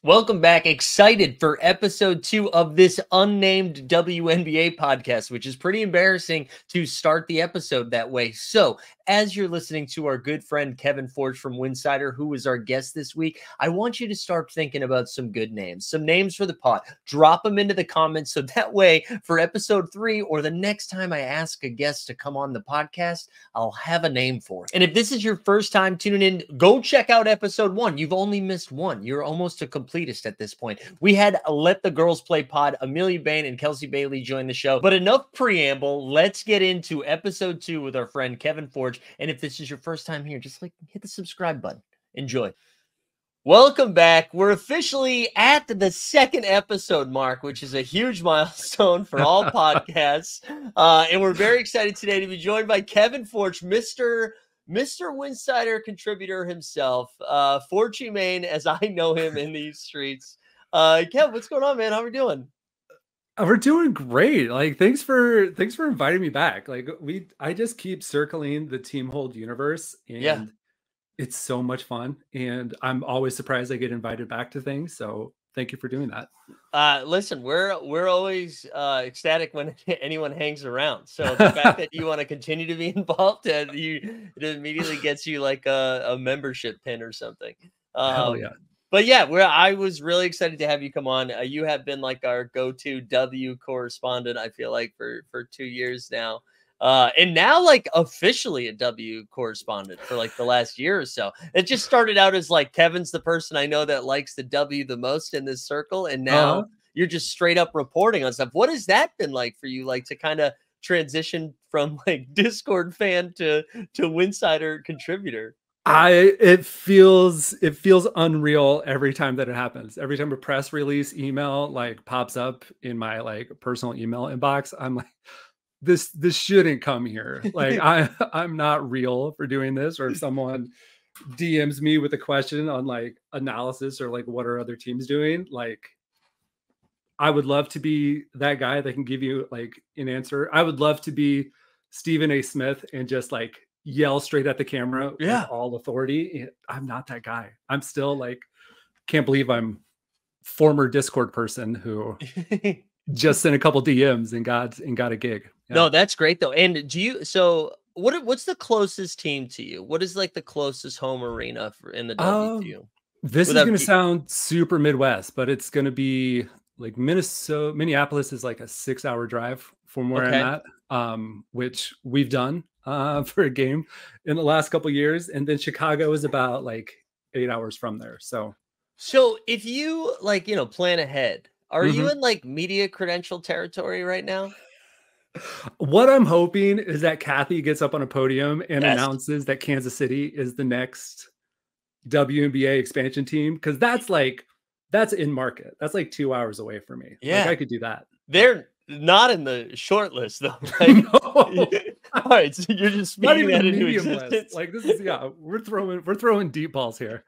Welcome back. Excited for episode 2 of this unnamed WNBA podcast, which is pretty embarrassing to start the episode that way. So, as you're listening to our good friend Kevin Forch from Winsider, who is our guest this week, I want you to start thinking about some good names, some names for the pod. Drop them into the comments so that way for episode 3 or the next time I ask a guest to come on the podcast, I'll have a name for it. And if this is your first time tuning in, go check out episode 1. You've only missed one. You're almost a completist at this point. We had Let the Girls Play pod. Amelia Bain and Kelsey Bailey joined the show. But enough preamble. Let's get into episode 2 with our friend Kevin Forch. And if this is your first time here, just hit the subscribe button. Enjoy. Welcome back. We're officially at the second episode mark, which is a huge milestone for all podcasts. And we're very excited today to be joined by Kevin Forch, Mr. Winsider contributor himself, Forchy Main, as I know him in these streets. Kev, what's going on, man? How are we doing? We're doing great. Thanks for inviting me back. I just keep circling the Team Hold universe, and it's so much fun. And I'm always surprised I get invited back to things. So thank you for doing that. Listen, we're always ecstatic when anyone hangs around. So the fact that you want to continue to be involved, it immediately gets you like a membership pin or something. Hell yeah. But yeah, I was really excited to have you come on. You have been like our go-to W correspondent, I feel like, for 2 years now. And now like officially a W correspondent for like the last year or so. It just started out as like Kevin's the person I know that likes the W the most in this circle. And now you're just straight up reporting on stuff. What has that been like for you? Like to kind of transition from like Discord fan to Winsider contributor? It feels unreal every time that it happens. Every time a press release email like pops up in my like personal email inbox, I'm like, this shouldn't come here. Like I'm not real for doing this. Or if someone DMs me with a question on like analysis or like what are other teams doing, like I would love to be that guy that can give you like an answer. I would love to be Stephen A. Smith and just like yell straight at the camera with all authority. I'm not that guy. I'm still like, can't believe I'm former Discord person who just sent a couple DMs and got a gig. Yeah. No, that's great though. And what's the closest team to you? What is like the closest home arena in the W to you? This is going to sound super Midwest, but it's going to be like Minneapolis is like a 6-hour drive from where I'm at, which we've done for a game in the last couple of years. And then Chicago is about like 8 hours from there. So if you like, plan ahead, are you in like media credential territory right now? What I'm hoping is that Kathy gets up on a podium and announces that Kansas City is the next WNBA expansion team. Cause that's in market. That's like 2 hours away from me. Yeah. Like I could do that. They're not in the short list though. Like, no. All right. So you're just not even that into existence. List. Like this is, we're throwing deep balls here.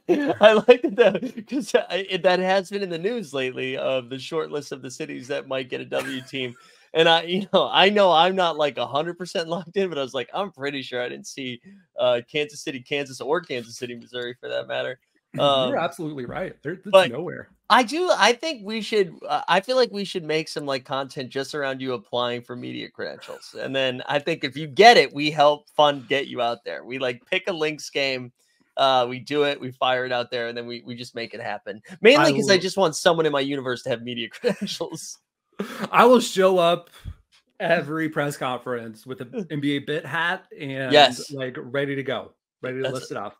I like that because that has been in the news lately of the short list of the cities that might get a W team. And I know I'm not like 100% locked in, but I was like, I'm pretty sure I didn't see Kansas City, Kansas, or Kansas City, Missouri for that matter. You're absolutely right. There's nowhere. I think we should. I feel like we should make some like content just around you applying for media credentials, and then I think if you get it, we help fund get you out there. We like pick a Lynx game. We do it, we fire it out there, and then we just make it happen. Mainly because I just want someone in my universe to have media credentials. I will show up every press conference with an NBA bit hat and like ready to go, ready to list it off.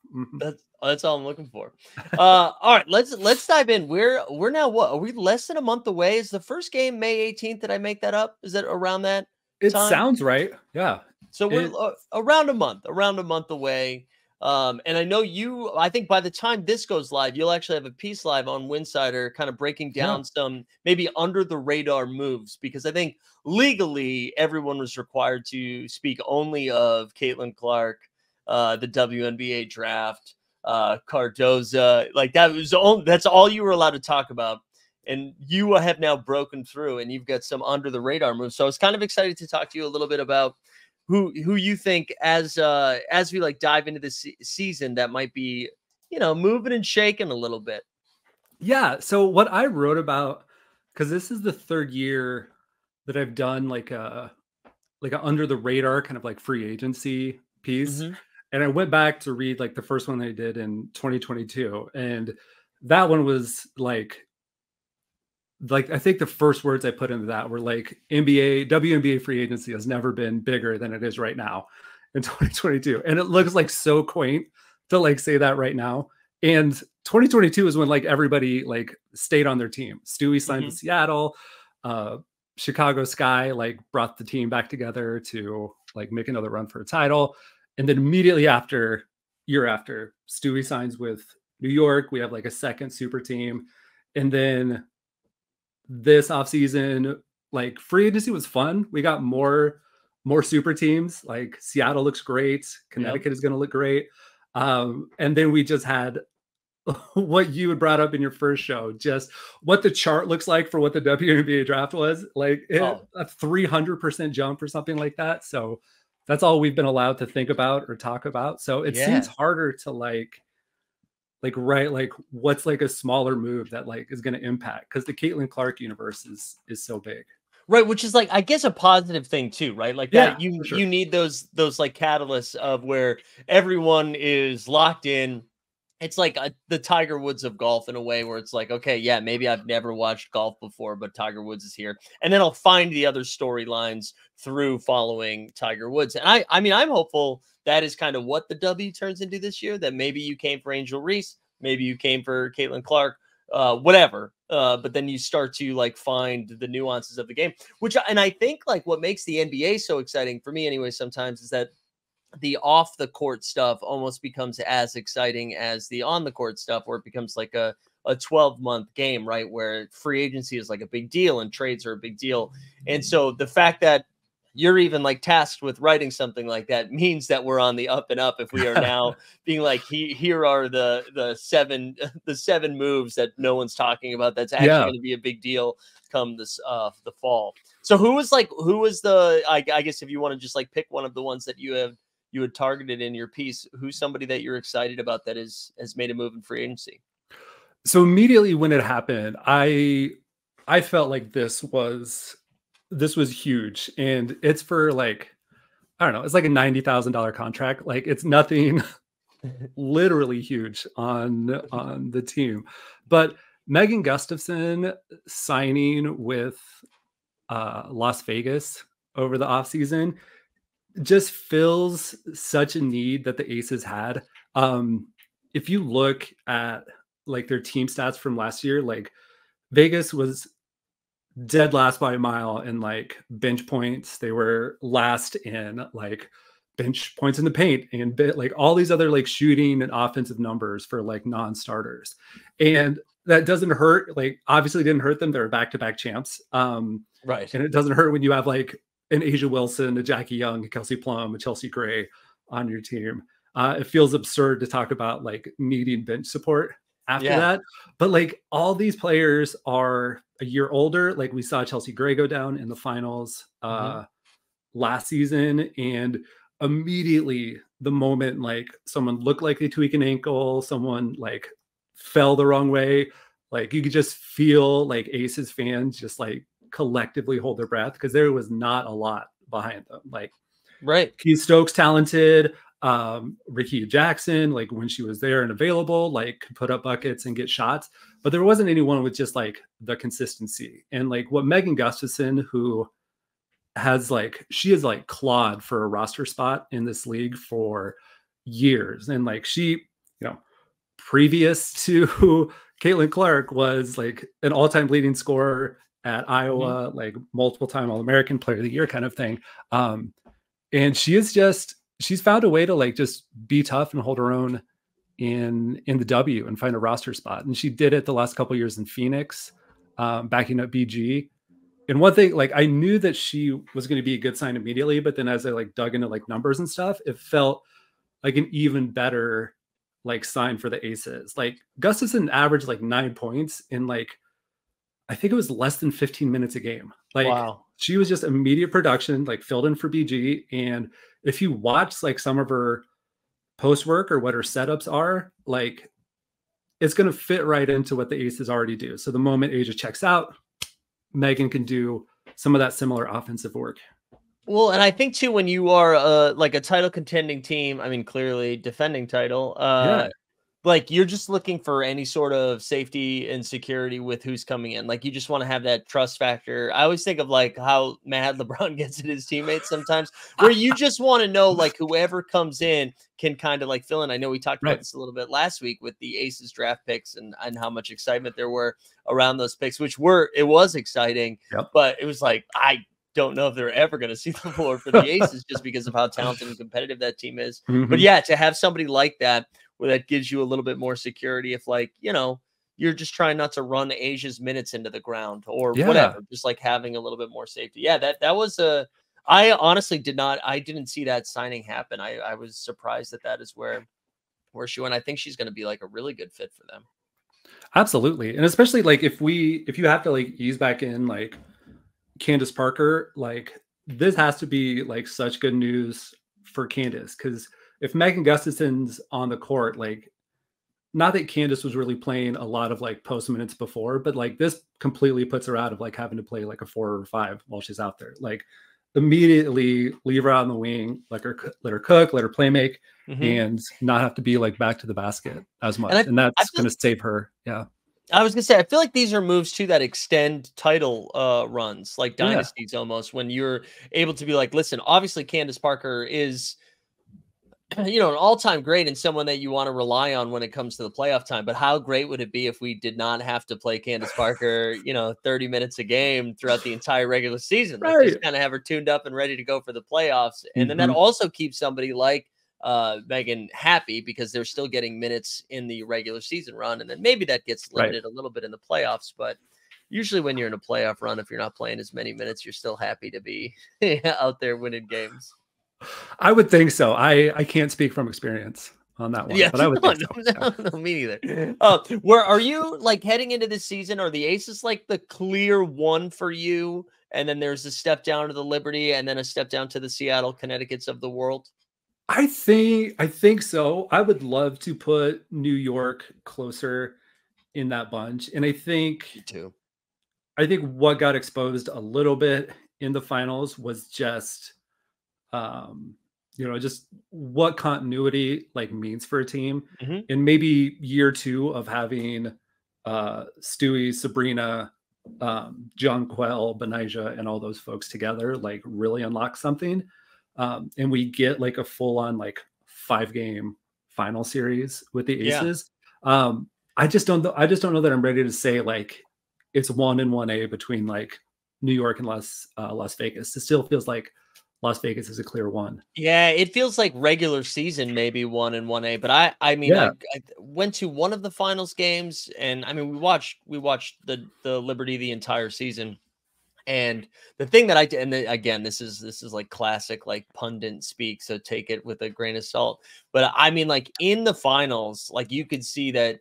That's all I'm looking for. All right, let's dive in. We're now what? Are we less than a month away? Is the first game May 18th? Did I make that up? Is it around that? It sounds right. Yeah. So we're around a month away. And I know I think by the time this goes live, you'll actually have a piece live on Winsider kind of breaking down some maybe under the radar moves, because I think legally everyone was required to speak only of Caitlin Clark, the WNBA draft, Cardoza, like that's all you were allowed to talk about. And you have now broken through and you've got some under the radar moves. So I was kind of excited to talk to you a little bit about who you think as we like dive into this season that might be, moving and shaking a little bit. Yeah. So what I wrote about, because this is the third year that I've done like a under the radar kind of like free agency piece. Hmm. And I went back to read like the first one I did in 2022. And that one was like I think the first words I put into that were like WNBA free agency has never been bigger than it is right now in 2022. And it looks like so quaint to like say that right now. And 2022 is when like everybody like stayed on their team. Stewie signed Hmm. with Seattle. Uh, Chicago Sky like brought the team back together to like make another run for a title. And then immediately after, year after, Stewie signs with New York. We have like a second super team. And then this offseason, like free agency was fun. We got more super teams. Like Seattle looks great. Yep. Connecticut is going to look great. And then we just had what you had brought up in your first show, just what the chart looks like for what the WNBA draft was, like Oh, a 300% jump or something like that. So that's all we've been allowed to think about or talk about. So it seems yeah. harder to like what's like a smaller move that like is going to impact, because the Caitlin Clark universe is so big. Right, which is like I guess a positive thing too, right? Like Yeah, that you for sure. you need those like catalysts of where everyone is locked in. It's like the Tiger Woods of golf in a way where it's like, okay, yeah, maybe I've never watched golf before, but Tiger Woods is here, and then I'll find the other storylines through following Tiger Woods. And I mean, I'm hopeful that is kind of what the W turns into this year. That maybe you came for Angel Reese, maybe you came for Caitlin Clark, whatever. But then you start to like find the nuances of the game, and I think like what makes the NBA so exciting for me, anyway, sometimes is that the off the court stuff almost becomes as exciting as the on the court stuff, where it becomes like a 12-month game, right? Where free agency is like a big deal and trades are a big deal. And so the fact that you're even like tasked with writing something like that means that we're on the up and up. If we are now being like, here are the seven the seven moves that no one's talking about, that's actually Yeah. going to be a big deal come this the fall. So who was the I guess if you want to just like pick one of the ones that you had targeted in your piece, who's somebody that you're excited about that has made a move in free agency? So immediately when it happened, I felt like this was huge, and it's for like, I don't know, it's like a $90,000 contract. Like it's nothing literally huge on the team. But Megan Gustafson signing with Las Vegas over the offseason just fills such a need that the Aces had. If you look at like their team stats from last year, like Vegas was dead last by a mile in like bench points. They were last in like bench points in the paint and like all these other like shooting and offensive numbers for like non-starters. And that doesn't hurt. Like obviously didn't hurt them. They're back-to-back champs. Right. And it doesn't hurt when you have like an Asia Wilson, a Jackie Young, a Kelsey Plum, a Chelsea Gray on your team. It feels absurd to talk about like needing bench support after Yeah. that. But like all these players are a year older. Like we saw Chelsea Gray go down in the finals Hmm. last season, and immediately the moment like someone looked like they tweak an ankle, someone like fell the wrong way, like you could just feel like Aces fans just like collectively hold their breath, because there was not a lot behind them. Like Right. Keith Stokes talented, Ricky Jackson, like when she was there and available, like could put up buckets and get shots, but there wasn't anyone with just like the consistency. And like what Megan Gustafson, who has like, she has like clawed for a roster spot in this league for years, and like she, you know, previous to Caitlin Clark was like an all-time leading scorer at Hmm. Iowa, like multiple time All-American player of the year kind of thing. And she's found a way to like just be tough and hold her own in the W and find a roster spot. And she did it the last couple of years in Phoenix, backing up BG. And one thing, like I knew that she was going to be a good sign immediately, but then as I like dug into like numbers and stuff, it felt like an even better like sign for the Aces. Like Gustafson averaged like 9 points in like, I think it was less than 15 minutes a game. Like Wow. she was just immediate production, like filled in for BG. And if you watch like some of her post work or what her setups are, like it's going to fit right into what the Aces already do. So the moment Asia checks out, Megan can do some of that similar offensive work. Well, and I think too, when you are like a title contending team, I mean, clearly defending title, Yeah. like you're just looking for any sort of safety and security with who's coming in. Like you just want to have that trust factor. I always think of like how mad LeBron gets at his teammates sometimes, where you just want to know like whoever comes in can kind of like fill in. I know we talked about Right. this a little bit last week with the Aces draft picks and how much excitement there were around those picks, which it was exciting, Yep. but it was like, I don't know if they're ever going to see the floor for the Aces just because of how talented and competitive that team is. But yeah, to have somebody like that, where that gives you a little bit more security if, like, you know, you're just trying not to run Asia's minutes into the ground or whatever, just like having a little bit more safety. Yeah, that was I honestly didn't see that signing happen. I was surprised that is where she went. I think she's going to be like a really good fit for them. Absolutely. And especially like if you have to like ease back in like Candace Parker, like this has to be like such good news for Candace, because if Megan Gustafson's on the court, like, not that Candace was really playing a lot of like post minutes before, but like this completely puts her out of like having to play like a 4 or 5 while she's out there. Like immediately leave her out on the wing, let her cook, let her play make, and not have to be like back to the basket as much. And that's going to save her. Yeah. I was gonna say, I feel like these are moves too that extend title runs, like dynasties almost, when you're able to be like, listen, obviously Candace Parker is, you know, an all-time great and someone that you want to rely on when it comes to the playoff time. But how great would it be if we did not have to play Candace Parker, you know, 30 minutes a game throughout the entire regular season? Like just kind of have her tuned up and ready to go for the playoffs. And then that also keeps somebody like Megan happy because they're still getting minutes in the regular season run. And then maybe that gets limited a little bit in the playoffs, but usually when you're in a playoff run, if you're not playing as many minutes, you're still happy to be out there winning games. I would think so. I can't speak from experience on that one, but I would think so. No, me neither. Where are you like heading into this season? Are the Aces like the clear one for you? And then there's a step down to the Liberty and then a step down to the Seattle Connecticut's of the world? I think so. I would love to put New York closer in that bunch. And I think Me too. I think what got exposed a little bit in the finals was just you know, just what continuity like means for a team. And maybe year 2 of having Stewie, Sabrina, Jonquel, Benijah, and all those folks together like really unlock something. And we get like a full-on like 5-game final series with the Aces. I just don't know that I'm ready to say like it's 1 and 1A between like New York and Las Vegas. It still feels like Las Vegas is a clear one. Yeah, it feels like regular season, maybe 1 and 1A. But I mean, I went to one of the finals games, and I mean, we watched the Liberty the entire season. And the thing that I did, and again, this is like classic like pundit speak, so take it with a grain of salt. But I mean, like in the finals, like you could see that.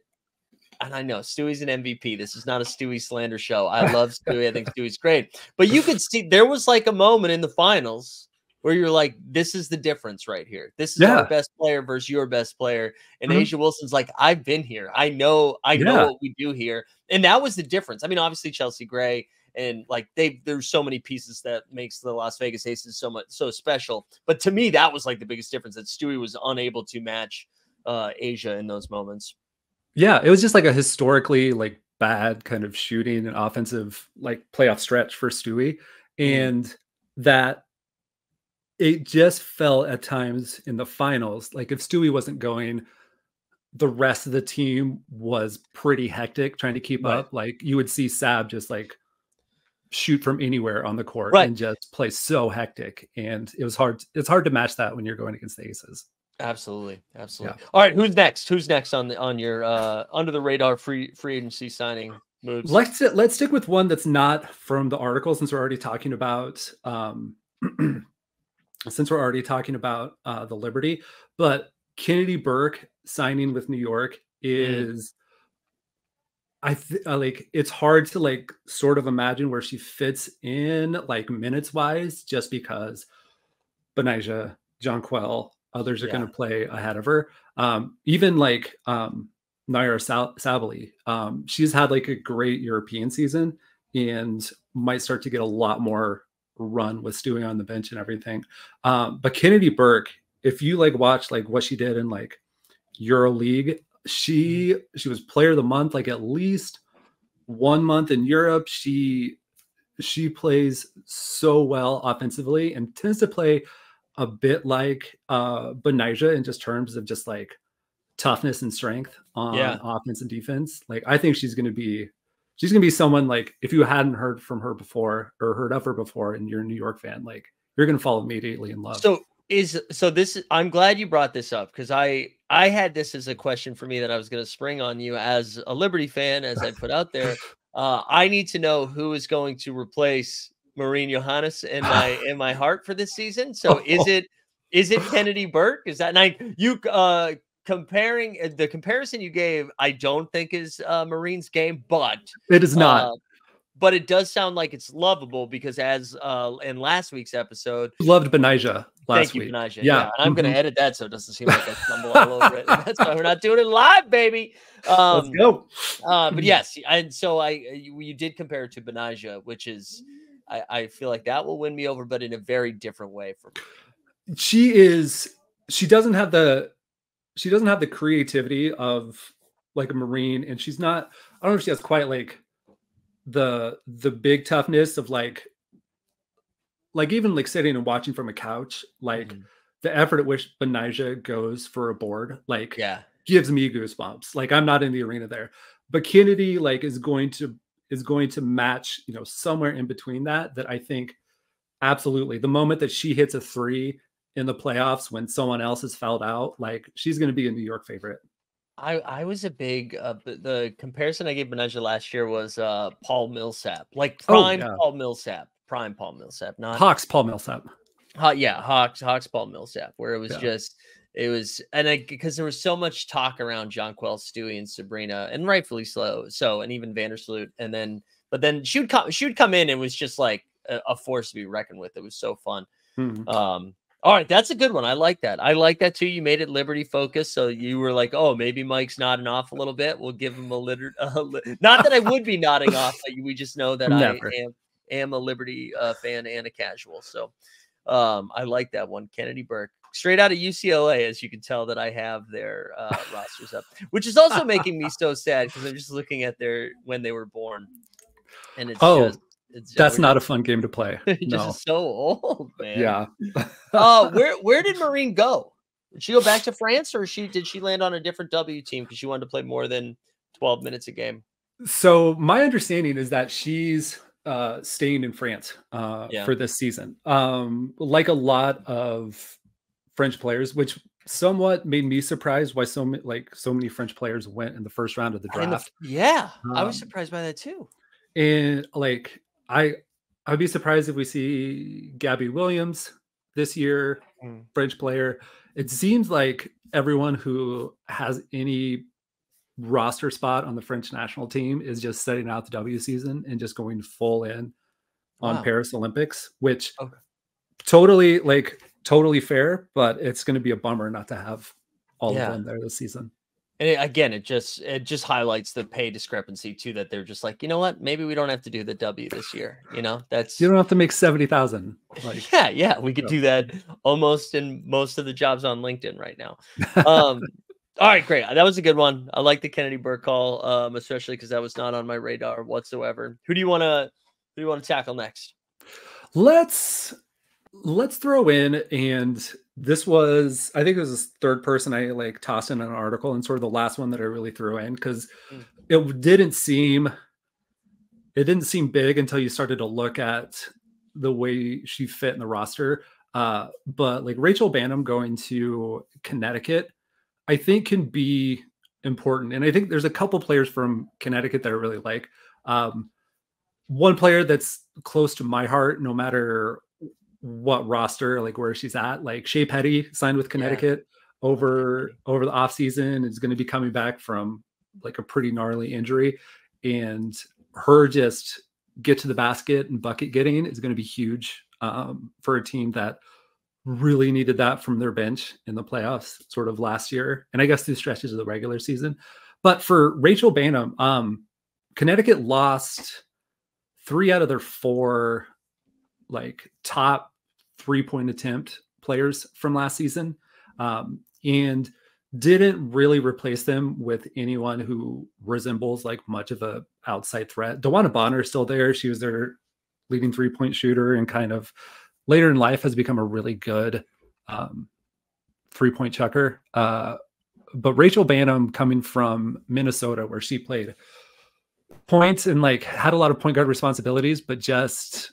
And I know Stewie's an MVP. This is not a Stewie slander show. I love Stewie. I think Stewie's great. But you could see there was like a moment in the finals where you're like, this is the difference right here. This is our best player versus your best player. And Asia Wilson's like, I've been here. I know what we do here. And that was the difference. I mean, obviously Chelsea Gray and like there's so many pieces that makes the Las Vegas Aces so special. But to me, that was like the biggest difference, that Stewie was unable to match Asia in those moments. Yeah, it was just like a historically like bad kind of shooting and offensive like playoff stretch for Stewie. And that it just felt at times in the finals like if Stewie wasn't going, the rest of the team was pretty hectic trying to keep up. Like you would see Sab just like shoot from anywhere on the court and just play so hectic. And it was hard. It's hard to match that when you're going against the Aces. Absolutely. Yeah. All right, who's next on your under the radar free agency signing moves? Let's stick with one that's not from the article, since we're already talking about the Liberty. But Kennedy Burke signing with New York is like it's hard to like sort of imagine where she fits in like minutes wise, just because Benijah, Jonquel, others are going to play ahead of her. Even like Sabally. She's had like a great European season and might start to get a lot more run with Stewie on the bench and everything. But Kennedy Burke, if you like watch like what she did in like EuroLeague, she was player of the month like at least 1 month in Europe. She plays so well offensively and tends to play a bit like Benija in just terms of just like toughness and strength on offense and defense. Like I think she's gonna be someone like if you hadn't heard from her before or heard of her before and you're a New York fan, like you're gonna fall immediately in love. I'm glad you brought this up because I had this as a question for me that I was gonna spring on you as a Liberty fan, as I put out there. I need to know who is going to replace Maureen Johannes in my heart for this season. So is it Kennedy Burke? Is that comparing the comparison you gave? I don't think is Maureen's game, but it is not. But it does sound like it's lovable because as in last week's episode, loved Benija last week. Benija. Yeah. And I'm going to edit that so it doesn't seem like I stumble all over it. That's why we're not doing it live, baby. Let's go. But yes, and so you did compare it to Benija, which is I feel like that will win me over, but in a very different way for me. She doesn't have the creativity of like a Marine, and she's not. I don't know if she has quite like the big toughness of like even like sitting and watching from a couch, like the effort at which Benija goes for a board, like gives me goosebumps. Like I'm not in the arena there, but Kennedy like is going to match, you know, somewhere in between that I think absolutely the moment that she hits a three in the playoffs when someone else is fouled out, like she's going to be a New York favorite. I was a big the comparison I gave Benija last year was Paul Millsap, like prime Paul Millsap, not Hawks Paul Millsap. Hawks Paul Millsap, where it was because there was so much talk around Jonquel, Stewie, and Sabrina, and rightfully so, and even Vandersloot, but then she would come in and was just like a force to be reckoned with. It was so fun. All right, that's a good one. I like that. I like that too. You made it Liberty focused, so you were like, "Oh, maybe Mike's nodding off a little bit. We'll give him not that I would be nodding off, but we just know that I am a Liberty fan and a casual. So, I like that one, Kennedy Burke, straight out of UCLA. As you can tell, that I have their rosters up, which is also making me so sad because I'm just looking at when they were born, and that's not a fun game to play. Just so old, man. Yeah. Where did Maureen go? Did she go back to France, or did she land on a different W team because she wanted to play more than 12 minutes a game? So my understanding is that she's staying in France for this season. Like a lot of French players, which somewhat made me surprised why so many French players went in the first round of the draft. I was surprised by that too. And like I'd be surprised if we see Gabby Williams this year, French player. It seems like everyone who has any roster spot on the French national team is just setting out the W season and just going full in on Paris Olympics, which totally fair, but it's going to be a bummer not to have all of them there this season. And it just highlights the pay discrepancy too, that they're just like, you know what, maybe we don't have to do the W this year. You know, you don't have to make 70,000. Like, we could do that almost in most of the jobs on LinkedIn right now. All right, great. That was a good one. I like the Kennedy Burke call, especially because that was not on my radar whatsoever. Who do you want to tackle next? Let's throw in, and this was, I think it was the third person I like tossed in an article, and sort of the last one that I really threw in because it didn't seem big until you started to look at the way she fit in the roster. But like Rachel Banham going to Connecticut, I think can be important. And I think there's a couple players from Connecticut that I really like. One player that's close to my heart, no matter what roster, like where she's at, like Shea Petty signed with Connecticut over the off season, is going to be coming back from like a pretty gnarly injury, and her just get to the basket and bucket getting is going to be huge for a team that really needed that from their bench in the playoffs sort of last year, and I guess through stretches of the regular season. But for Rachel Banham, Connecticut lost 3 out of their 4 like top 3-point attempt players from last season, and didn't really replace them with anyone who resembles like much of a outside threat. DeWanna Bonner is still there. She was their leading 3-point shooter and kind of later in life has become a really good 3-point chucker. But Rachel Banham coming from Minnesota, where she played points and like had a lot of point guard responsibilities, but just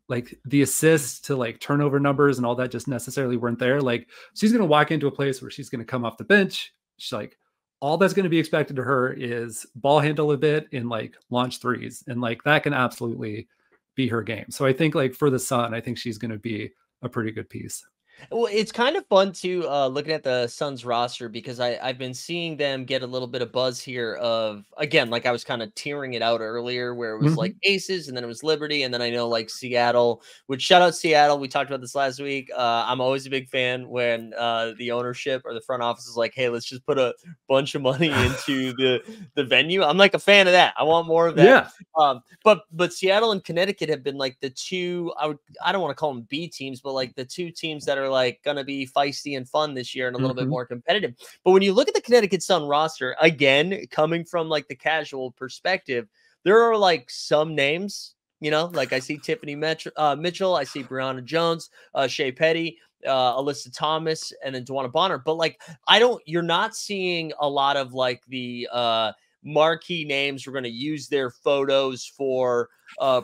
like the assists to like turnover numbers and all that just necessarily weren't there. Like she's going to walk into a place where she's going to come off the bench. She's like, all that's going to be expected to her is ball handle a bit and like launch threes. And like that can absolutely be her game. So I think like for the Sun, I think she's going to be a pretty good piece. Well, it's kind of fun to looking at the Suns roster because I've been seeing them get a little bit of buzz here of, again, like I was kind of tearing it out earlier where it was like Aces and then it was Liberty. And then I know like Seattle, which shout out Seattle. We talked about this last week. I'm always a big fan when the ownership or the front office is like, hey, let's just put a bunch of money into the venue. I'm like a fan of that. I want more of that. Yeah. But Seattle and Connecticut have been like the two, I don't want to call them B teams, but like the two teams that are like going to be feisty and fun this year and a little bit more competitive. But when you look at the Connecticut Sun roster, again, coming from like the casual perspective, there are like some names, you know, like I see Tiffany Mitchell, I see Brianna Jones, Shea Petty, Alyssa Thomas, and then DeWanna Bonner. But like, you're not seeing a lot of like the marquee names. We're going to use their photos for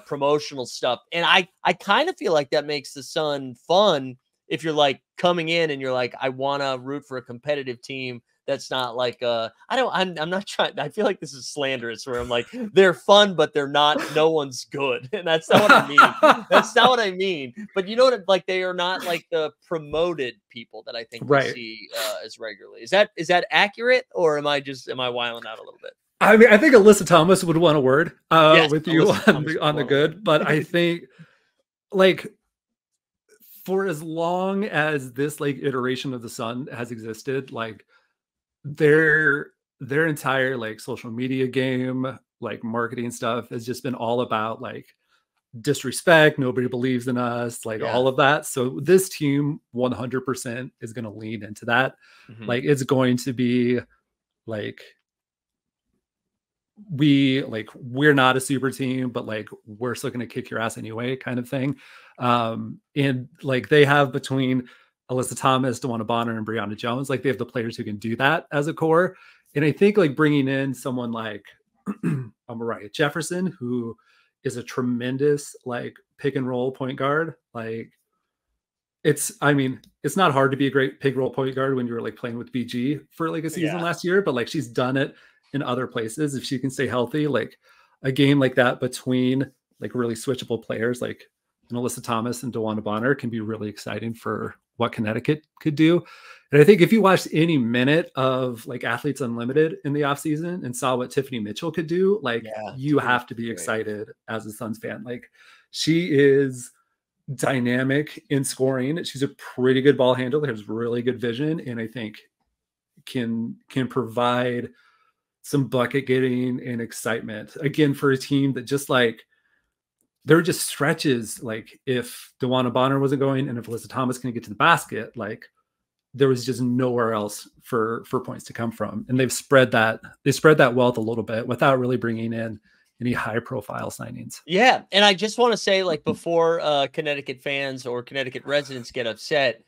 promotional stuff. And I kind of feel like that makes the Sun fun if you're like coming in and you're like, I want to root for a competitive team. That's not like, I'm not trying. I feel like this is slanderous where I'm like, they're fun, but they're not, no one's good. And that's not what I mean. That's not what I mean. But you know what? Like they are not like the promoted people that I think we see as regularly. Is that accurate? Or am I wilding out a little bit? I mean, I think Alyssa Thomas would want a word Yes, with you on the good, but I think like for as long as this like iteration of the Sun has existed, like their entire like social media game, like marketing stuff has just been all about like disrespect, nobody believes in us, like all of that. So this team 100% is going to lean into that. Like it's going to be like we're not a super team, but like we're still going to kick your ass anyway kind of thing. And like they have between Alyssa Thomas, DeWanna Bonner, and Brianna Jones, like they have the players who can do that as a core. And I think like bringing in someone like Mariah Jefferson, who is a tremendous like pick and roll point guard. Like it's not hard to be a great pick and roll point guard when you were like playing with BG for like a season last year, but like she's done it in other places. If she can stay healthy, like a game like that between like really switchable players like Alyssa Thomas and DeWanna Bonner can be really exciting for what Connecticut could do. And I think if you watched any minute of like Athletes Unlimited in the offseason and saw what Tiffany Mitchell could do, like you have to be excited as a Suns fan. Like she is dynamic in scoring. She's a pretty good ball handler, has really good vision, and I think can provide some bucket getting and excitement again for a team that just like there are just stretches like if DeWanna Bonner wasn't going and if Alyssa Thomas can get to the basket, like there was just nowhere else for points to come from. And they spread that wealth a little bit without really bringing in any high profile signings. Yeah. And I just want to say, like, before Connecticut fans or Connecticut residents get upset,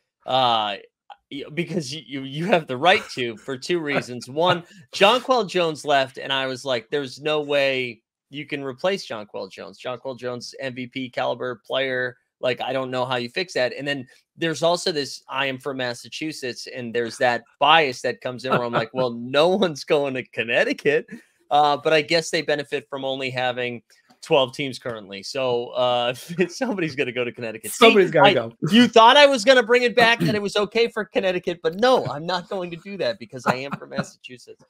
because you have the right to, for two reasons. One, Jonquel Jones left, and I was like, there's no way you can replace Jonquel Jones. Jonquel Jones, MVP caliber player. Like, I don't know how you fix that. And then there's also this, I am from Massachusetts, and there's that bias that comes in where I'm like, well, no one's going to Connecticut. But I guess they benefit from only having 12 teams currently. So somebody's going to go to Connecticut. Somebody's got to go. You thought I was going to bring it back that it was okay for Connecticut, but no, I'm not going to do that because I am from Massachusetts.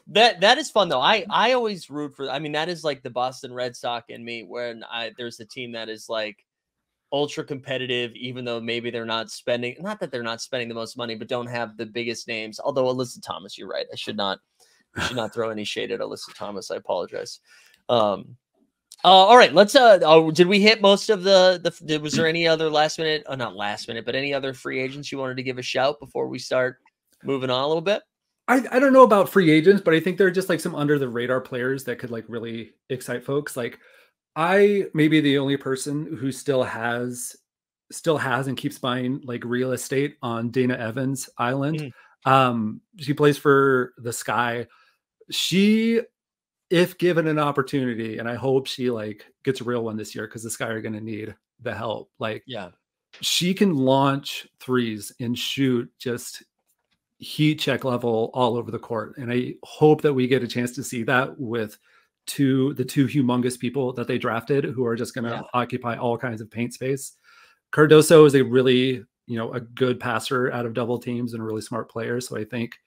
That is fun though. I always root for, I mean, that is like the Boston Red Sox in me when there's a team that is like ultra competitive, even though maybe they're not spending, not that they're not spending the most money, but don't have the biggest names. Although Alyssa Thomas, you're right. I should not We should not throw any shade at Alyssa Thomas. I apologize. All right, let's did we hit most of was there any other last minute, not last minute, but any other free agents you wanted to give a shout before we start moving on a little bit? I don't know about free agents, but I think they're just like some under the radar players that could like really excite folks. Like I may be the only person who still has and keeps buying like real estate on Dana Evans Island. She plays for the Sky. She, if given an opportunity, and I hope she like gets a real one this year because the Sky are going to need the help. Like, she can launch threes and shoot just heat check level all over the court. And I hope that we get a chance to see that with the two humongous people that they drafted who are just going to occupy all kinds of paint space. Cardoso is a really, a good passer out of double teams and a really smart player. So I think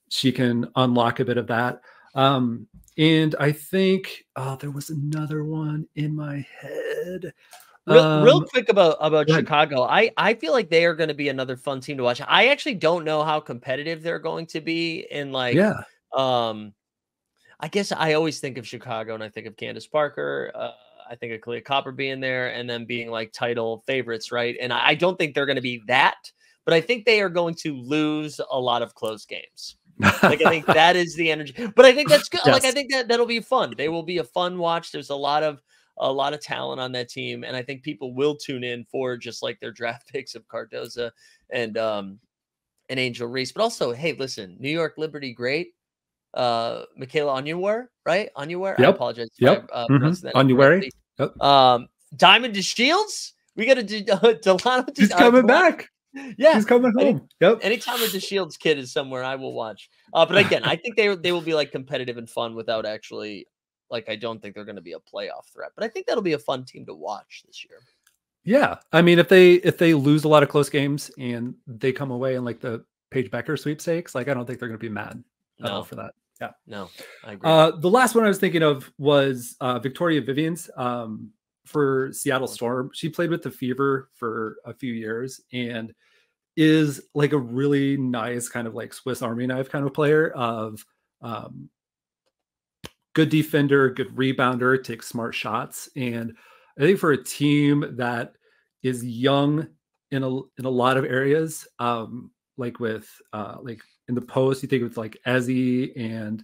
she can unlock a bit of that. And I think there was another one in my head. Real quick about Chicago. I feel like they are going to be another fun team to watch. I actually don't know how competitive they're going to be in like, I guess I always think of Chicago and I think of Candace Parker. I think of Kalia Copper being there and then being like title favorites, right? And I don't think they're going to be that, but I think they are going to lose a lot of close games. Like I think that is the energy, but I think that's good. Like I think that'll be fun. They will be a fun watch. There's a lot of talent on that team, and I think people will tune in for just like their draft picks of Cardoza and Angel Reese. But also, hey, listen, New York Liberty great. Michaela Onyewer, right? Onyewer. I apologize if I pronounced that incorrectly. Diamond DeShields. We got to do Delano. He's coming back. Yeah, he's coming home. Anytime a DeShields kid is somewhere, I will watch. But again, I think they will be like competitive and fun without actually, like, I don't think they're going to be a playoff threat. But I think that'll be a fun team to watch this year. Yeah, I mean, if they lose a lot of close games and they come away in like the Paige Becker sweepstakes, like I don't think they're going to be mad at all for that. Yeah, no, I agree. The last one I was thinking of was Victoria Vivians for Seattle Storm. She played with the Fever for a few years and is like a really nice kind of like Swiss Army knife kind of player of good defender, good rebounder, takes smart shots. And I think for a team that is young in a lot of areas, like with like in the post, you think with like Ezzy and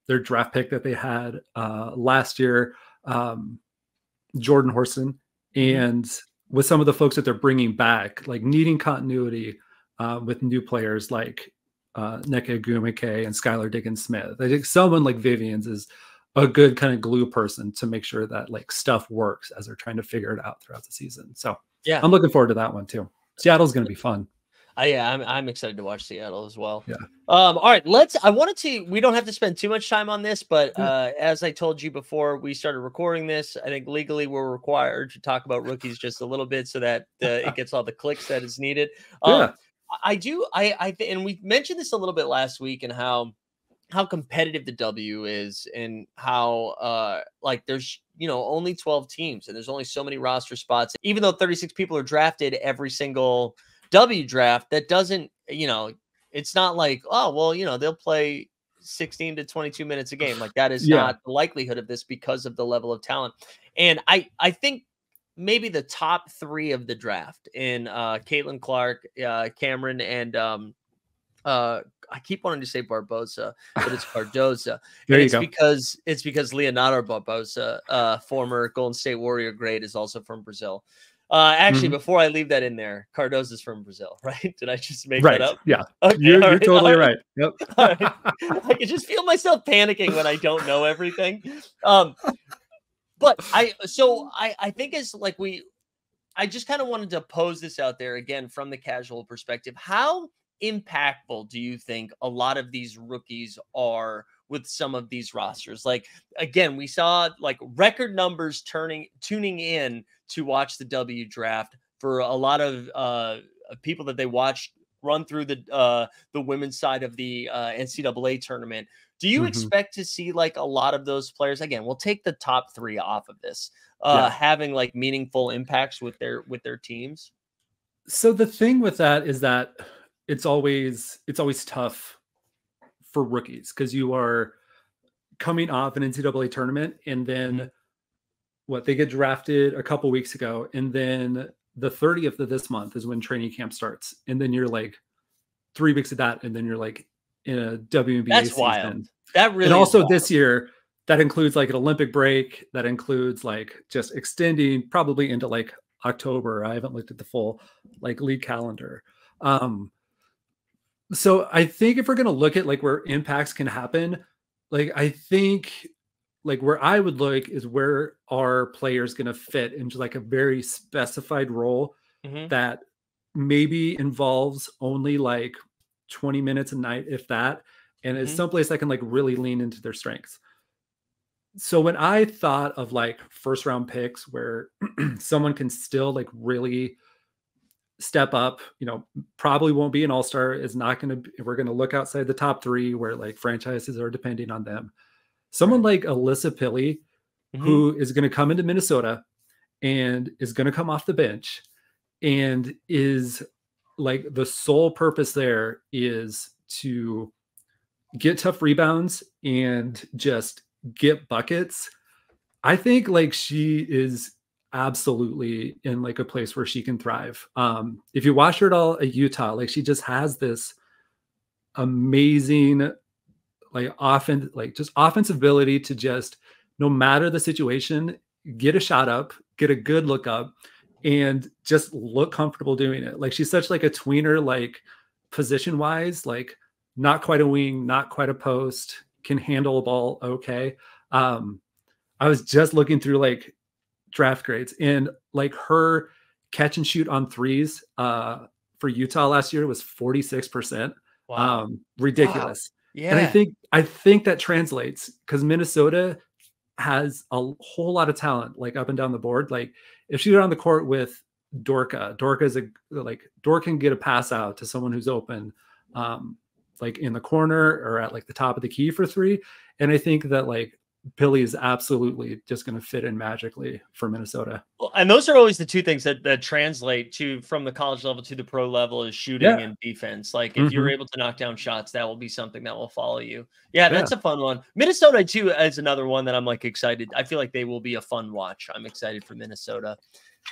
their draft pick that they had last year, Jordan Horson, and with some of the folks that they're bringing back, like needing continuity with new players like Nneka Agumike and Skylar Diggins-Smith. I think someone like Vivian's is a good kind of glue person to make sure that like stuff works as they're trying to figure it out throughout the season. So yeah, I'm looking forward to that one too. Seattle's going to be fun. I'm excited to watch Seattle as well. Yeah. All right, we don't have to spend too much time on this, but as I told you before we started recording this, I think legally we're required to talk about rookies just a little bit so that it gets all the clicks that is needed. And we mentioned this a little bit last week and how competitive the W is and how like there's only 12 teams and there's only so many roster spots. Even though 36 people are drafted every single W draft, that doesn't, it's not like, oh, well, they'll play 16 to 22 minutes a game. Like that is not the likelihood of this because of the level of talent. And I think maybe the top three of the draft in Caitlin Clark, Cameron, and I keep wanting to say Barbosa, but it's Cardoza. It's because Leonardo Barbosa, former Golden State Warrior great, is also from Brazil. Actually, before I leave that in there, Cardoza's from Brazil, right? Did I just make that up? Yeah. Okay, you're totally right. Yep. Right. I can just feel myself panicking when I don't know everything. But I think it's like I just kind of wanted to pose this out there again from the casual perspective. How impactful do you think a lot of these rookies are with some of these rosters? Like, again, we saw like record numbers tuning in to watch the W draft for a lot of people that they watched run through the women's side of the NCAA tournament. Do you expect to see like a lot of those players? Again, we'll take the top three off of this, having like meaningful impacts with their teams. So the thing with that is that it's always tough for rookies because you are coming off an NCAA tournament, and then they get drafted a couple weeks ago, and then the 30th of this month is when training camp starts, and then you're like 3 weeks of that, and then you're like in a WNBA That's season. Wild. That really and also is this year, that includes like an Olympic break, that includes like just extending probably into like October. I haven't looked at the full like league calendar. So I think if we're going to look at like where impacts can happen, like I think like where I would look is where are players going to fit into like a very specified role that maybe involves only like 20 minutes a night, if that, and it's someplace that can like really lean into their strengths. So when I thought of like first round picks where someone can still like really step up, probably won't be an all-star, is not going to, we're going to look outside the top 3 where like franchises are depending on them. Someone like Alyssa Pilley, who is going to come into Minnesota and is going to come off the bench, and is like the sole purpose there is to get tough rebounds and just get buckets. I think like she is absolutely in like a place where she can thrive. If you watch her at all at Utah, like she just has this amazing like just offensive ability to just, no matter the situation, get a shot up, get a good look up, and just look comfortable doing it. Like she's such like a tweener, like position wise, like not quite a wing, not quite a post, can handle a ball okay. I was just looking through like draft grades, and like her catch and shoot on threes for Utah last year was 46%. Wow. Ridiculous. Wow. Yeah. And I think that translates because Minnesota has a whole lot of talent like up and down the board. Like if she's on the court with Dorka is Dorka can get a pass out to someone who's open, like in the corner or at like the top of the key for 3. And I think that like Pilley is absolutely just going to fit in magically for Minnesota. Well, and those are always the 2 things that translate to from the college level to the pro level is shooting and defense. Like if you're able to knock down shots, that will be something that will follow you. Yeah, that's a fun one. Minnesota too is another one that I'm like excited. I feel like they will be a fun watch. I'm excited for Minnesota.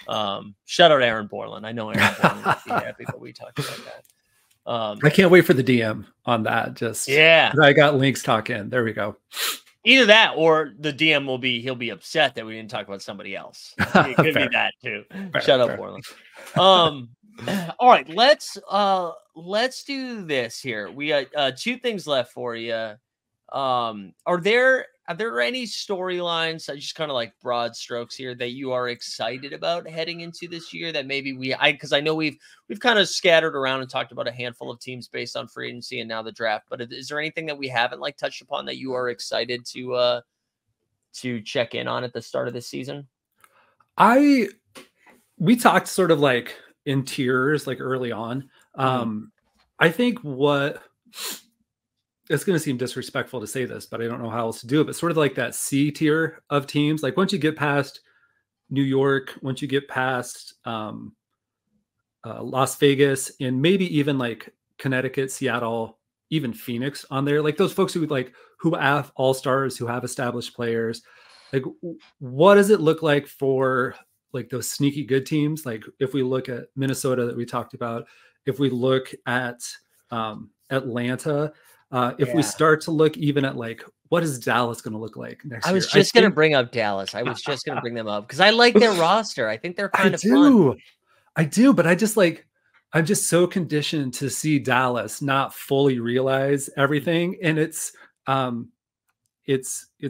Shout out Aaron Borland. I know Aaron Borland would be happy that we talked about that. I can't wait for the DM on that. Just I got links talking. There we go. Either that or the DM he'll be upset that we didn't talk about somebody else. It could be that too. Shut up, Borland. All right, let's do this here. We got 2 things left for you. Are there any storylines, just kind of like broad strokes here, that you are excited about heading into this year that maybe because I know we've kind of scattered around and talked about a handful of teams based on free agency and now the draft, but is there anything that we haven't like touched upon that you are excited to check in on at the start of this season? We talked sort of like in tiers, like early on. I think it's going to seem disrespectful to say this, but I don't know how else to do it. But sort of like that C tier of teams, like once you get past New York, once you get past Las Vegas, and maybe even like Connecticut, Seattle, even Phoenix on there, like those folks who have all-stars, who have established players, like what does it look like for like those sneaky good teams? Like if we look at Minnesota that we talked about, if we look at Atlanta, if we start to look even at like what is Dallas going to look like next year? I was just going to bring up Dallas. I was just going to bring them up because I like their roster. I think they're kind of fun. I do, but I'm just so conditioned to see Dallas not fully realize everything, and it's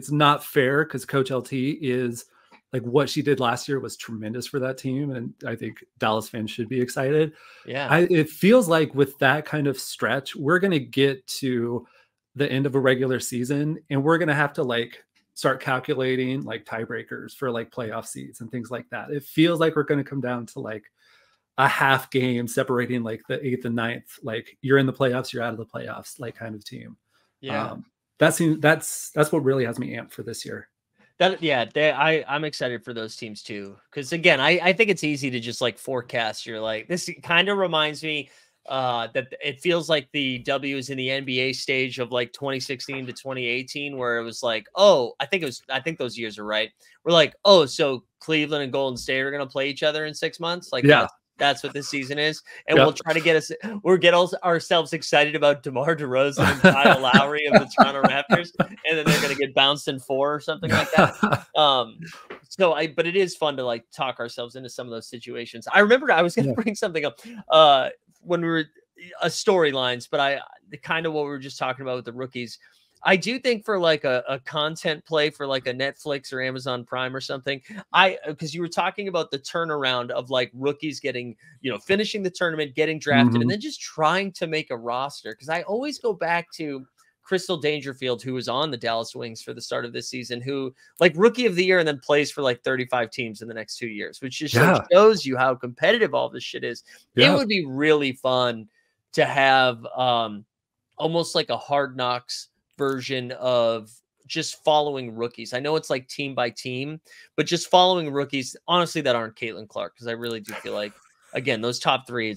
not fair because Coach LT is like what she did last year was tremendous for that team, and I think Dallas fans should be excited. Yeah, it feels like with that kind of stretch, we're going to get to the end of a regular season, and we're going to have to like start calculating like tiebreakers for like playoff seeds and things like that. It feels like we're going to come down to like a half game separating like the 8th and 9th, like you're in the playoffs, you're out of the playoffs, like kind of team. Yeah. That's what really has me amped for this year. I'm excited for those teams too. Cause again, I think it's easy to just like forecast. You're like, this kind of reminds me that it feels like the W is in the NBA stage of like 2016 to 2018, where it was like, oh, I think those years are right. We're like, oh, so Cleveland and Golden State are going to play each other in 6 months. Like Yeah. that's what this season is. And we'll Yep. try to get ourselves excited about DeMar DeRozan and Kyle Lowry of the Toronto Raptors. And then they're going to get bounced in 4 or something like that. But it is fun to like talk ourselves into some of those situations. I remember I was going to bring something up when we were storylines, but the kind of what we were just talking about with the rookies. I do think for like a content play for like a Netflix or Amazon Prime or something, because you were talking about the turnaround of like rookies getting, finishing the tournament, getting drafted, and then just trying to make a roster. Because I always go back to Crystal Dangerfield, who was on the Dallas Wings for the start of this season, who like rookie of the year and then plays for like 35 teams in the next 2 years, which just like shows you how competitive all this shit is. It would be really fun to have almost like a Hard Knocks version of just following rookies. I know it's like team by team, but just following rookies, honestly, that aren't Caitlin Clark, because I really do feel like, again, those top 3,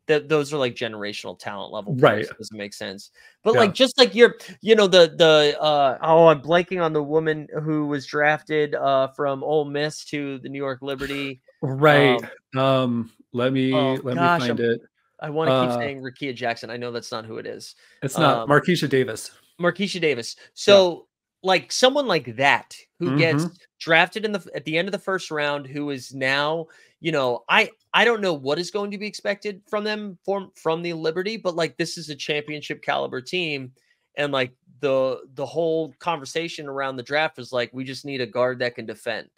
those are like generational talent level players. It doesn't make sense. But like, just like I'm blanking on the woman who was drafted from Ole Miss to the New York Liberty. Right. Let me find it. I want to keep saying Rakia Jackson. I know that's not who it is. It's not Marquisha Davis. Marquisha Davis. So like someone like that who gets drafted at the end of the first round, who is now, I don't know what is going to be expected from them from the Liberty, but like this is a championship caliber team. And like the whole conversation around the draft was like, we just need a guard that can defend.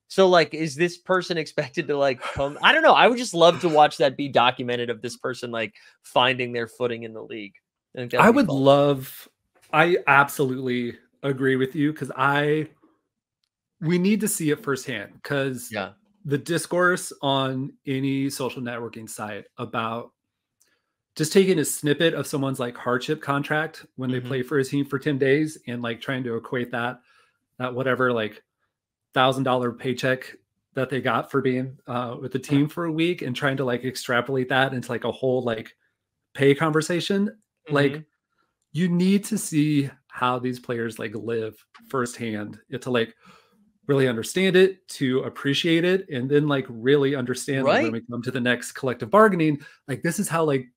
So like, is this person expected to like come? I don't know. I would just love to watch that be documented, of this person like finding their footing in the league. I absolutely agree with you, because we need to see it firsthand, because the discourse on any social networking site about just taking a snippet of someone's like hardship contract when they play for a team for 10 days and like trying to equate that whatever like $1,000 paycheck that they got for being with the team for a week, and trying to like extrapolate that into like a whole like pay conversation. Like, you need to see how these players like live firsthand to like really understand it, to appreciate it, and then like really understand that when we come to the next collective bargaining, like this is how like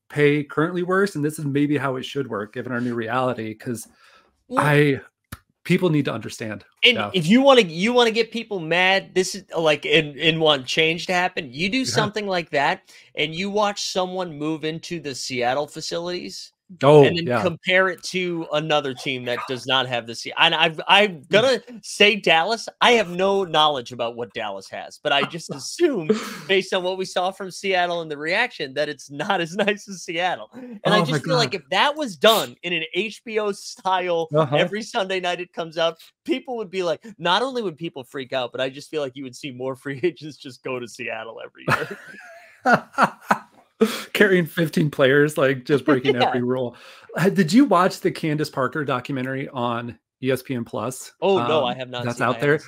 pay currently works, and this is maybe how it should work given our new reality. Because people need to understand. And if you want to get people mad, this is like in want change to happen. You do something like that, and you watch someone move into the Seattle facilities. And then compare it to another team that does not have the C. And I'm gonna say Dallas. I have no knowledge about what Dallas has, but I just assume, based on what we saw from Seattle and the reaction, that it's not as nice as Seattle. And I just feel like if that was done in an HBO style, every Sunday night it comes out, people would be like, not only would people freak out, but I just feel like you would see more free agents just go to Seattle every year. Carrying 15 players, like just breaking every rule. Did you watch the Candace Parker documentary on ESPN Plus? Oh no, I have not. That's out there.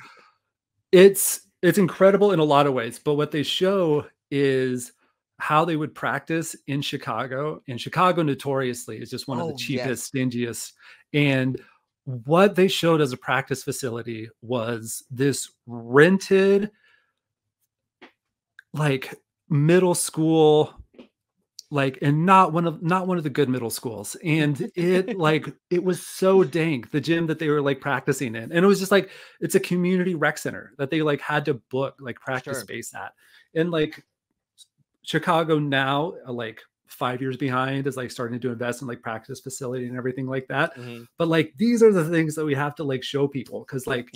It's incredible in a lot of ways, but what they show is how they would practice in Chicago. And Chicago notoriously is just one of the cheapest, stingiest. And what they showed as a practice facility was this rented like middle school, like, and not one of the good middle schools. And it like, it was so dank, the gym that they were like practicing in. And it was just like, it's a community rec center that they like had to book like practice space at. And like Chicago now, like 5 years behind, is like starting to invest in like practice facility and everything like that. But like, these are the things that we have to like show people. Cause like,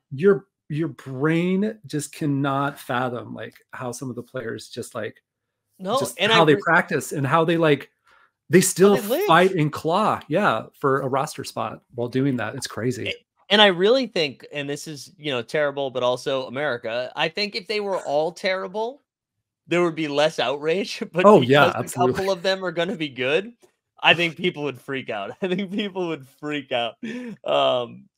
your brain just cannot fathom like how some of the players just like, and how they practice and how they like, they still fight and claw for a roster spot while doing that. It's crazy. And I really think, and this is, terrible, but also America, I think if they were all terrible, there would be less outrage, but because a couple of them are going to be good, I think people would freak out. I think people would freak out.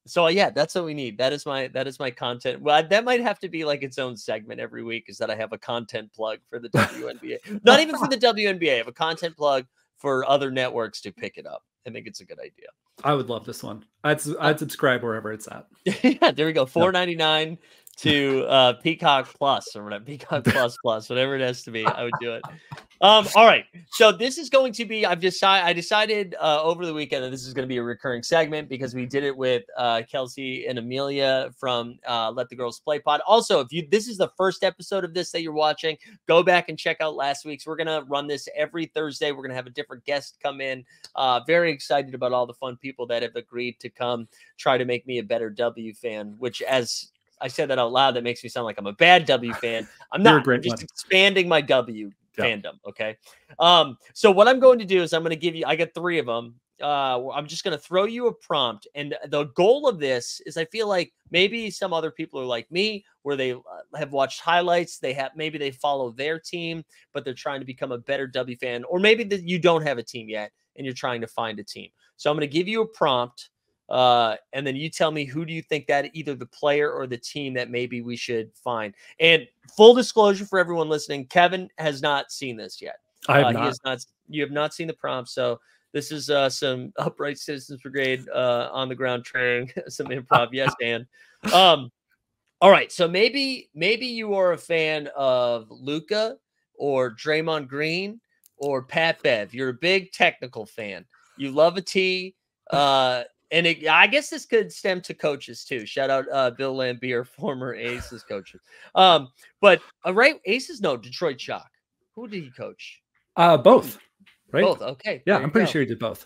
So yeah, that's what we need. That is my content. Well, that might have to be like its own segment every week, is that I have a content plug for the WNBA. Not even for the WNBA. I have a content plug for other networks to pick it up. I think it's a good idea. I would love this one. I'd subscribe wherever it's at. Yeah, there we go. $4.99 to Peacock Plus or whatever. Peacock Plus, whatever it has to be. I would do it. All right. So this is going to be, I decided over the weekend that this is going to be a recurring segment, because we did it with Kelsey and Amelia from Let the Girls Play Pod. Also, if this is the first episode of this that you're watching, go back and check out last week's. We're going to run this every Thursday. We're going to have a different guest come in. Very excited about all the fun people that have agreed to come try to make me a better W fan, which, as I said that out loud, that makes me sound like I'm a bad W fan. I'm not. I'm just expanding my W fandom. Okay. So what I'm going to do is I'm going to give you, I got 3 of them. I'm just going to throw you a prompt. And the goal of this is, I feel like maybe some other people are like me, where they have watched highlights. Maybe they follow their team, but they're trying to become a better W fan, or maybe that you don't have a team yet and you're trying to find a team. So I'm going to give you a prompt. And then you tell me, who do you think that, either the player or the team, that maybe we should find. And full disclosure for everyone listening, Kevin has not seen this yet. I have not. You have not seen the prompt. So this is some Upright Citizens Brigade on the ground training, some improv. Yes, Dan. All right. So maybe you are a fan of Luka or Draymond Green or Pat Bev. You're a big technical fan. You love a T. And I guess this could stem to coaches too. Shout out Bill Lambier, former Aces coaches. But right, Aces, no, Detroit Shock. Who did he coach? Both. Right? Both. Okay. Yeah, I'm pretty sure he did both.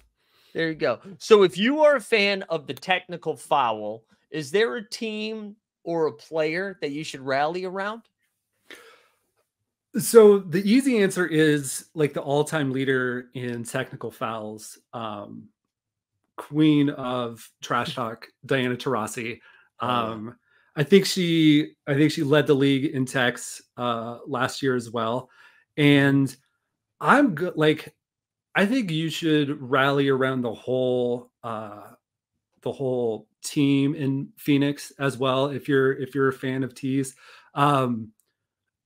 There you go. So if you are a fan of the technical foul, is there a team or a player that you should rally around? So the easy answer is, like, the all-time leader in technical fouls, queen of trash talk, Diana Taurasi. I think she led the league in techs last year as well. And I'm good. Like, I think you should rally around the whole team in Phoenix as well. If you're a fan of tees,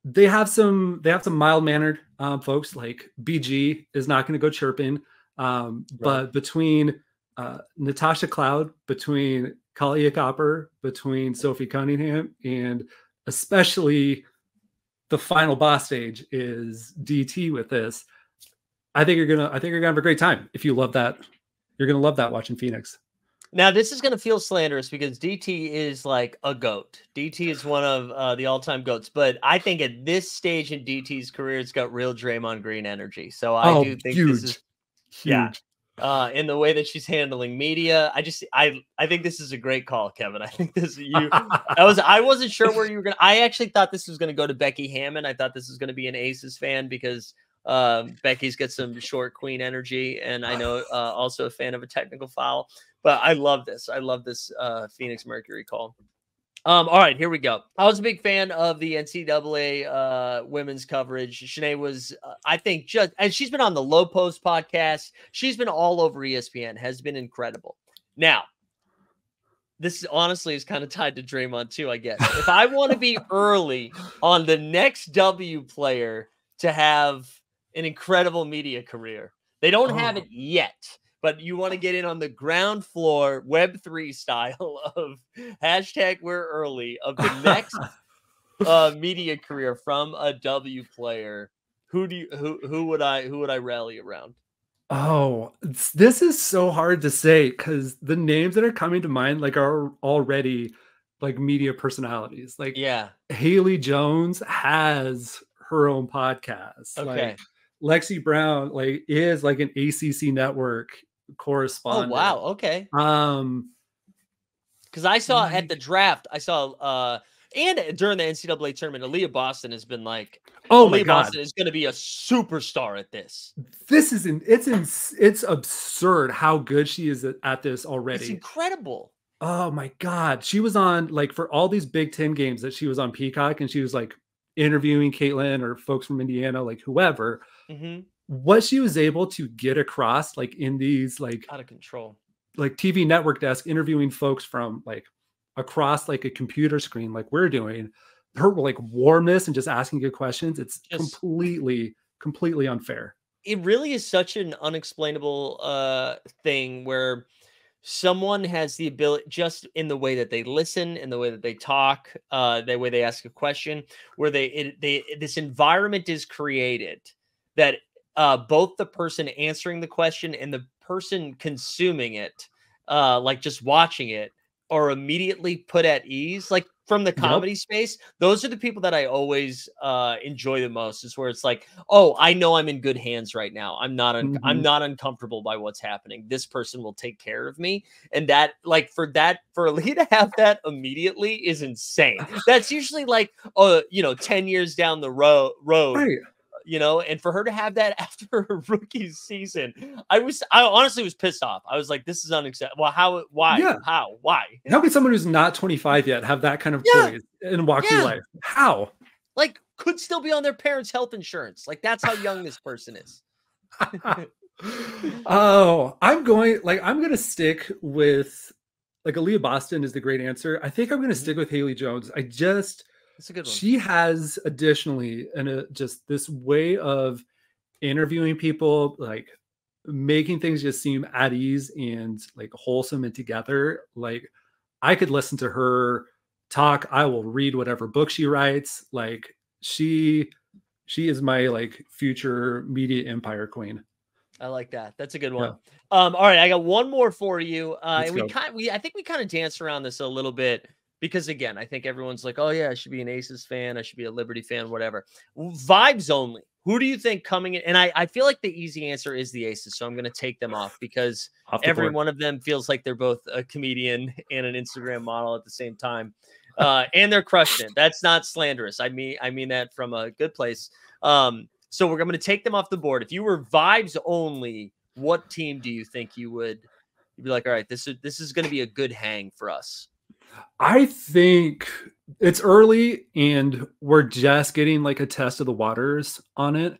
they have some mild-mannered folks. Like, BG is not going to go chirping. Right. But between Natasha Cloud, between Kalia Copper, between Sophie Cunningham, and especially the final boss stage is DT with this, I think you're gonna have a great time. If you love that, you're gonna love that watching Phoenix. Now, this is going to feel slanderous because DT is like a GOAT. DT is one of the all-time GOATs. But I think at this stage in DT's career, it's got real Draymond Green energy. So I do think this is huge. Yeah. In the way that she's handling media, I think this is a great call, Kevin. I think this I wasn't sure where you were going. I actually thought this was going to go to Becky Hammond. I thought this was going to be an Aces fan because Becky's got some short queen energy, and I know also a fan of a technical foul. But I love this. I love this Phoenix Mercury call. All right, here we go. I was a big fan of the NCAA women's coverage. Shanae was, I think, and she's been on the Low Post podcast. She's been all over ESPN, has been incredible. Now, this honestly is kind of tied to Draymond too, I guess. If I want to be early on the next W player to have an incredible media career, they don't have it yet. But you want to get in on the ground floor, Web3 style of hashtag we're early of the next media career from a W player. Who would I rally around? Oh, this is so hard to say because the names that are coming to mind like are already like media personalities. Like, yeah, Haley Jones has her own podcast. Okay. Like Lexi Brown is like an ACC network correspondent. Oh wow, okay. Because I saw at the draft, and during the NCAA tournament, Aaliyah Boston has been like, Aaliyah Boston is going to be a superstar at this. It's absurd how good she is at this already. It's incredible. Oh my God, she was on for all these Big Ten games that she was on Peacock, and she was like interviewing Caitlin or folks from Indiana, like whoever. Mm-hmm. what she was able to get across, like in these Out of control. like TV network desk interviewing folks from like across like a computer screen, like we're doing, her like warmness and just asking good questions. It's Just completely unfair. it really is such an unexplainable thing where someone has the ability just in the way that they listen, in the way that they talk, the way they ask a question, where this environment is created that both the person answering the question and the person consuming it, like just watching it, are immediately put at ease. Like from the Yep. comedy space, those are the people that I always enjoy the most. Is where it's like, oh, I know I'm in good hands right now. I'm Mhm. not uncomfortable by what's happening. This person will take care of me. And that, like, for Lee to have that immediately is insane. That's usually like, 10 years down the road, Right. and for her to have that after her rookie season, I honestly was pissed off. I was like, this is unacceptable. Well, Yeah. why? How can someone who's not 25 yet have that kind of Yeah, poise and walk through yeah. life? How? Like, could still be on their parents' health insurance. Like, that's how young this person is. Oh, I'm going to stick with like Aaliyah Boston is the great answer. I think I'm going to Mhm. stick with Haley Jones. That's a good one. She has additionally and just this way of interviewing people, like making things just seem at ease and like wholesome and together. Like I could listen to her talk. I will read whatever book she writes. Like she is my like future media empire queen. I like that. That's a good one. Yeah, All right, I got one more for you. let's And we go. kind we I think we kind of danced around this a little bit because again, I think everyone's like, "Oh yeah, I should be an Aces fan, I should be a Liberty fan, whatever." Vibes only. Who do you think coming in? And I feel like the easy answer is the Aces, so I'm going to take them off because Off the every board. one of them feels like they're both a comedian and an Instagram model at the same time. And they're crushing it. That's not slanderous. I mean that from a good place. So we're going to take them off the board. If you were vibes only, what team do you think you'd be like, all right, this is going to be a good hang for us? I think it's early and we're just getting like a test of the waters on it.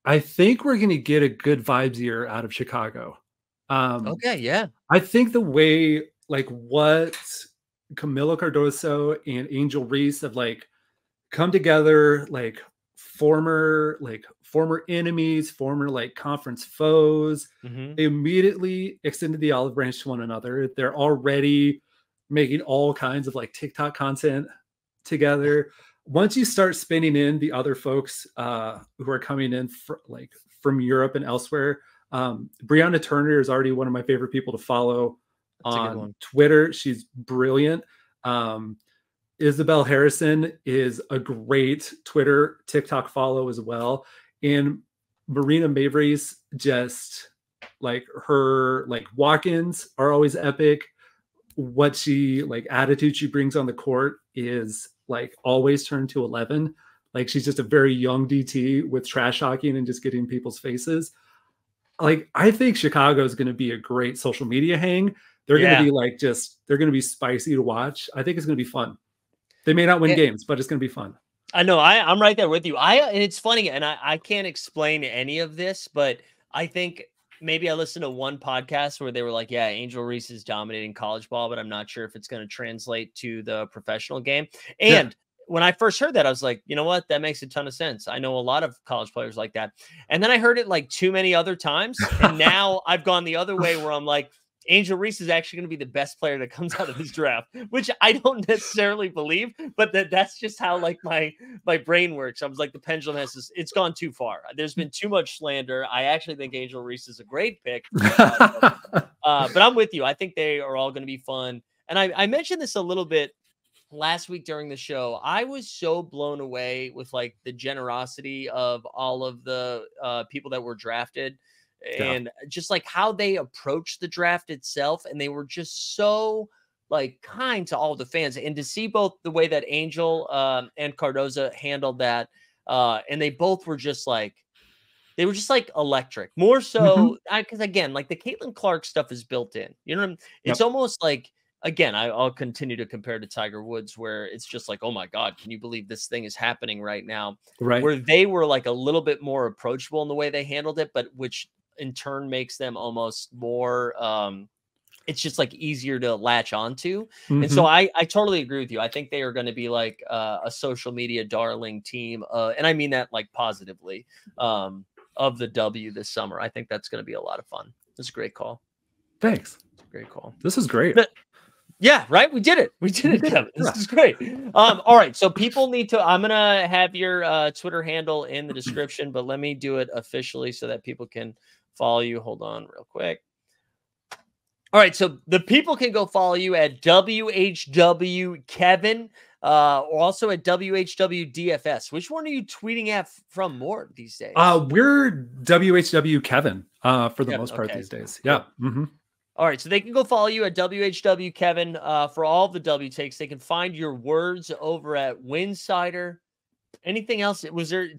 I think we're going to get a good vibes year out of Chicago. Um, Okay, yeah. I think the way like what Camilo Cardoso and Angel Reese have like come together, like former enemies, former like conference foes, Hmm. immediately extended the olive branch to one another. They're already making all kinds of like TikTok content together. Once you start spinning in the other folks who are coming in from Europe and elsewhere, Brianna Turner is already one of my favorite people to follow That's a good on one. Twitter. She's brilliant. Isabel Harrison is a great Twitter, TikTok follow as well. And Marina Mavry's just like her like walk-ins are always epic. What she like attitude she brings on the court is like always turned to 11. Like she's just a very young DT with trash talking and just getting people's faces. Like I think Chicago is going to be a great social media hang. They're going to Yeah. be like they're going to be spicy to watch. I think it's going to be fun. They may not win Eh, games, but it's going to be fun. I know. I'm right there with you. And it's funny, and I can't explain any of this, but I think maybe I listened to one podcast where they were like, "Yeah, Angel Reese is dominating college ball, but I'm not sure if it's going to translate to the professional game." Yeah. And when I first heard that, I was like, you know what? That makes a ton of sense. I know a lot of college players like that. And then I heard it like too many other times, and now I've gone the other way where I'm like, Angel Reese is actually going to be the best player that comes out of this draft, which I don't necessarily believe, but that's just how like my brain works. I was like, the pendulum it's gone too far. There's been too much slander. I actually think Angel Reese is a great pick for Chicago. But I'm with you. I think they are all going to be fun. And I mentioned this a little bit last week during the show. I was so blown away with like the generosity of all of the people that were drafted Yeah. and just like how they approached the draft itself. And they were just so like kind to all the fans, and to see both the way that Angel and Cardoza handled that. And they were just like electric, more Mhm. so because again, like the Caitlin Clark stuff is built in. You know, what I mean? It's Yep. almost like again, I'll continue to compare to Tiger Woods, where it's just like, oh my God, can you believe this thing is happening right now? Right. Where they were like a little bit more approachable in the way they handled it, but which in turn makes them almost more it's just like easier to latch onto. And so I totally agree with you. I think they are going to be like a social media darling team. And I mean that like positively of the W this summer. I think that's going to be a lot of fun. It's a great call. Thanks. Great call. This is great. Yeah, right. We did it. We did it, Kevin. This is great. All right. So people need to, I'm going to have your Twitter handle in the description, but let me do it officially so that people can follow you. Hold on real quick. All right, so the people can go follow you at WHW Kevin, or also at WHW DFS. Which one are you tweeting at from more these days? We're WHW Kevin for the Kevin, most part okay. these days. Yeah. All right, so they can go follow you at WHW Kevin for all the W takes. They can find your words over at Winsider. Anything else? Was there?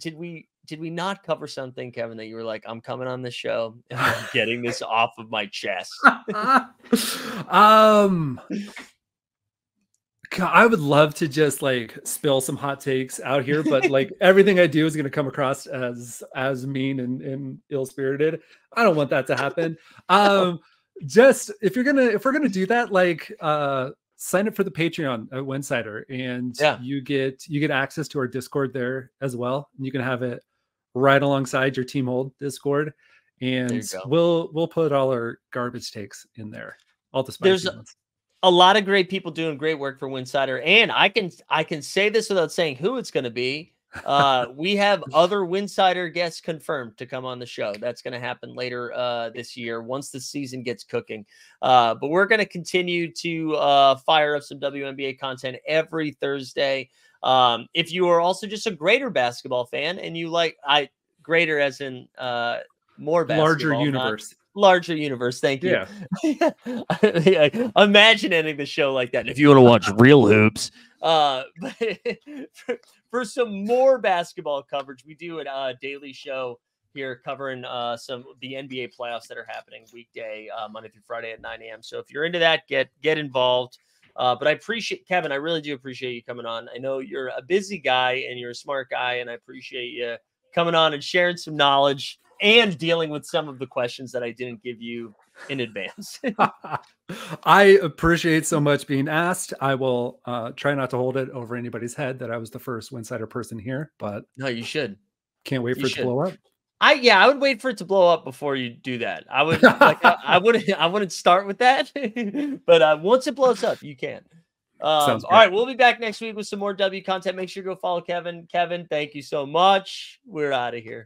Did we not cover something, Kevin, that you were like, I'm coming on this show and I'm getting this off of my chest? I would love to just like spill some hot takes out here, but like everything I do is going to come across as mean and ill-spirited. I don't want that to happen. Just if we're gonna do that, like sign up for the Patreon at Winsider, and you get access to our Discord there as well. And you can have it right alongside your Team Hold Discord, and we'll put all our garbage takes in there. All the spicy ones. A lot of great people doing great work for Winsider, and I can say this without saying who it's going to be. We have other Winsider guests confirmed to come on the show. That's going to happen later this year once the season gets cooking. But we're going to continue to fire up some WNBA content every Thursday. If you are also just a greater basketball fan and you like greater as in more basketball, larger universe. Thank you. Yeah. Imagine ending the show like that. And if you want to watch real hoops, but for some more basketball coverage, we do a daily show here covering the NBA playoffs that are happening weekday, Monday through Friday at 9 a.m. So if you're into that, get involved. But I appreciate, Kevin, I really do appreciate you coming on. I know you're a busy guy and you're a smart guy, and I appreciate you coming on and sharing some knowledge and dealing with some of the questions that I didn't give you in advance. I appreciate so much being asked. I will try not to hold it over anybody's head that I was the first Winsider person here, but no, you should. Can't wait for it to blow up. I would wait for it to blow up before you do that. I would I wouldn't start with that, but once it blows up, you can. All right, we'll be back next week with some more W content. Make sure to go follow Kevin. Kevin, thank you so much. We're out of here.